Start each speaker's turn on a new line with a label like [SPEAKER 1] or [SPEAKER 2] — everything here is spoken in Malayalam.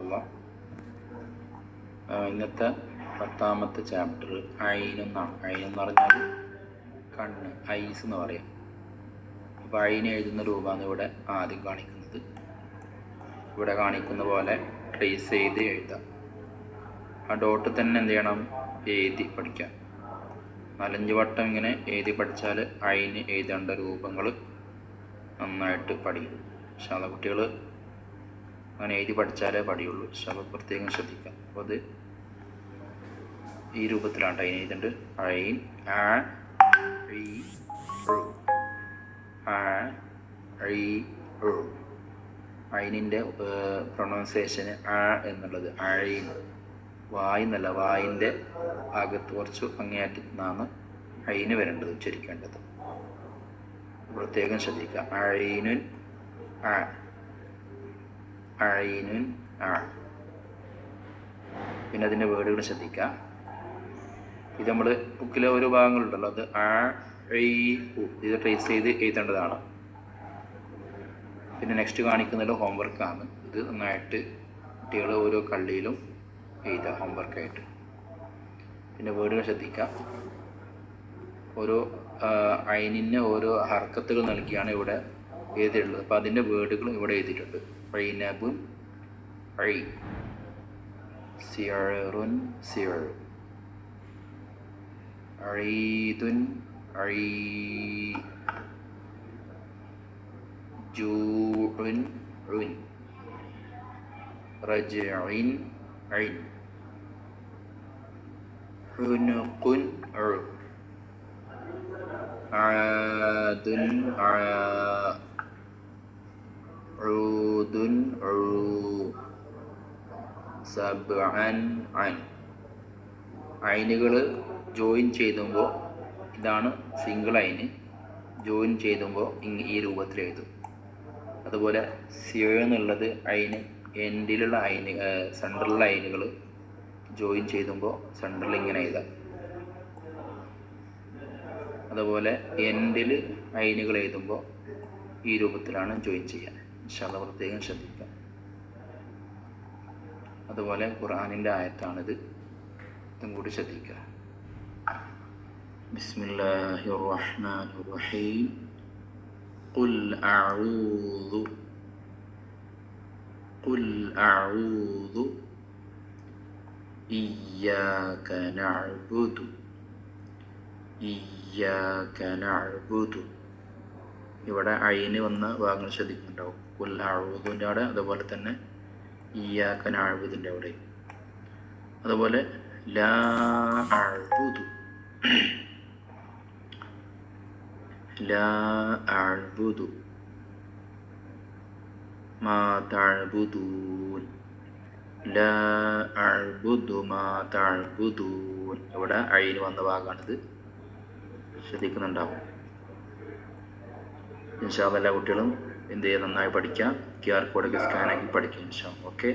[SPEAKER 1] അള്ളാഹ്. ഇന്നത്തെ 10ാമത്തെ ചാപ്റ്റർ ഐനെന്നാണ്. ഐനെന്ന് പറഞ്ഞാൽ കണ്ണ്, ഐസ് എന്ന് പറയാം. അപ്പോൾ ഐന് എഴുതുന്ന രൂപമാണ് ഇവിടെ ആദ്യം കാണിക്കുന്നത്. ഇവിടെ കാണിക്കുന്ന പോലെ ട്രേസ് ചെയ്ത് എഴുതാം. ആ ഡോട്ട് തന്നെ എന്ത് ചെയ്യണം, എഴുതി പഠിക്കാം. 4-5 വട്ടം ഇങ്ങനെ എഴുതി പഠിച്ചാൽ ഐന് എഴുതേണ്ട രൂപങ്ങൾ നന്നായിട്ട് പഠിക്കും. പക്ഷേ അത് കുട്ടികൾ അങ്ങനെ എഴുതി പഠിച്ചാലേ പഠിയുള്ളൂ. പക്ഷേ അത് പ്രത്യേകം ശ്രദ്ധിക്കാം. അപ്പോൾ അത് ഈ രൂപത്തിലാണ് ഐൻ എഴുതേണ്ടത്. ഐൻ ആ ഐ ഋ, ആ ഐ ഋ. ഐനിൻ്റെ പ്രൊണൗൺസിയേഷന് ആ എന്നുള്ളത് ഐൻ, വായ് എന്നല്ല, വായിൻ്റെ അകത്ത് കുറച്ച് അങ്ങേയറ്റത്ത് നിന്നാണ് ഐന് വരേണ്ടത്, ഉച്ചരിക്കേണ്ടത്. പ്രത്യേകം ശ്രദ്ധിക്കുക. ഐനുൻ ആ, ഐനുൻ ആ. പിന്നെ അതിൻ്റെ വേർഡുകൾ ശ്രദ്ധിക്കുക. ഇത് നമ്മൾ ബുക്കിലെ ഓരോ ഭാഗങ്ങളുണ്ടല്ലോ, അത് ആ ഐ ഉ, ഇത് ട്രേസ് ചെയ്ത് എഴുതേണ്ടതാണ്. പിന്നെ നെക്സ്റ്റ് കാണിക്കുന്നത് ഹോംവർക്കാണ്. ഇത് നന്നായിട്ട് കുട്ടികൾ ഓരോ കള്ളിയിലും എഴുതുക ഹോംവർക്കായിട്ട്. പിന്നെ വേർഡുകൾ ശ്രദ്ധിക്കുക. ഓരോ ഐനിന് ഓരോ ഹർക്കത്തുകൾ നൽകിയാണ് ഇവിടെ എഴുതിയിട്ടുള്ളത്. അപ്പോൾ അതിൻ്റെ വേർഡുകൾ ഇവിടെ എഴുതിയിട്ടുണ്ട്. ഐനബുൻ ഐ, സിയറുൻ സിയർ, ഐദുൻ ഐ, ജൂഉൻ ഉൻ, റജ്ഇൻ ഐൻ, ഹുനുഖുൻ ഉ, ആദുൻ ആ, ഊദുൻ ഊ, സബ്അൻ അൻ. ഐനുകൾ ജോയിൻ ചെയ്യുമ്പോൾ ഇതാണ് സിംഗിൾ ഐന്. ജോയിൻ ചെയ്യുമ്പോൾ ഈ രൂപത്തിൽ എഴുതും. അതുപോലെ സിയ എന്നുള്ളത് ഐന് എൻഡിലുള്ള ഐന്, സെൻട്രലുള്ള ഐനുകൾ ജോയിൻ ചെയ്യുമ്പോൾ സെൻട്രൽ ഇങ്ങനെ എഴുതാം. അതുപോലെ എൻഡിൽ ഐനുകൾ എഴുതുമ്പോൾ ഈ രൂപത്തിലാണ് ജോയിൻ ചെയ്യാൻ. ഇൻഷാ അല്ലാഹ് പ്രത്യേകം ശ്രദ്ധിക്കുക. അതുപോലെ ഖുർആനിൻ്റെ ആയത്താണിത്, ഇതും കൂടി ശ്രദ്ധിക്കുക. ബിസ്മില്ലാഹിർ റഹ്മാനിർ റഹീം. ഖുൽ അഊദു, ഖുൽ അഊദു ഇയ്യാക നഅ്ബുദു, ഇയ്യാക നഅ്ബുദു. ഇവിടെ ഐന് വന്ന ഭാഗങ്ങൾ ശ്രദ്ധിക്കുന്നുണ്ടാവും. ഖുൽ അഊദുവിൻ്റെ അവിടെ, അതുപോലെ തന്നെ ഇയ്യാക നഅ്ബുദിൻ്റെ അവിടെ. അതുപോലെ ലാ അഅ്ബുദു, ലാ അഅ്ബുദു മാ തഅ്ബുദൂൻ, ലാ അഅ്ബുദു മാ തഅ്ബുദൂൻ. ഇവിടെ ഐന് വന്ന ഭാഗമാണിത്, ശ്രദ്ധിക്കുന്നുണ്ടാവും. ഇൻഷാ അല്ലാഹ് എല്ലാ കുട്ടികളും എന്ത് ചെയ്യുക, നന്നായി പഠിക്കാം. QR കോഡൊക്കെ സ്കാൻ ആക്കി പഠിക്കാം ഇൻഷാ അല്ലാഹ്. ഓക്കെ.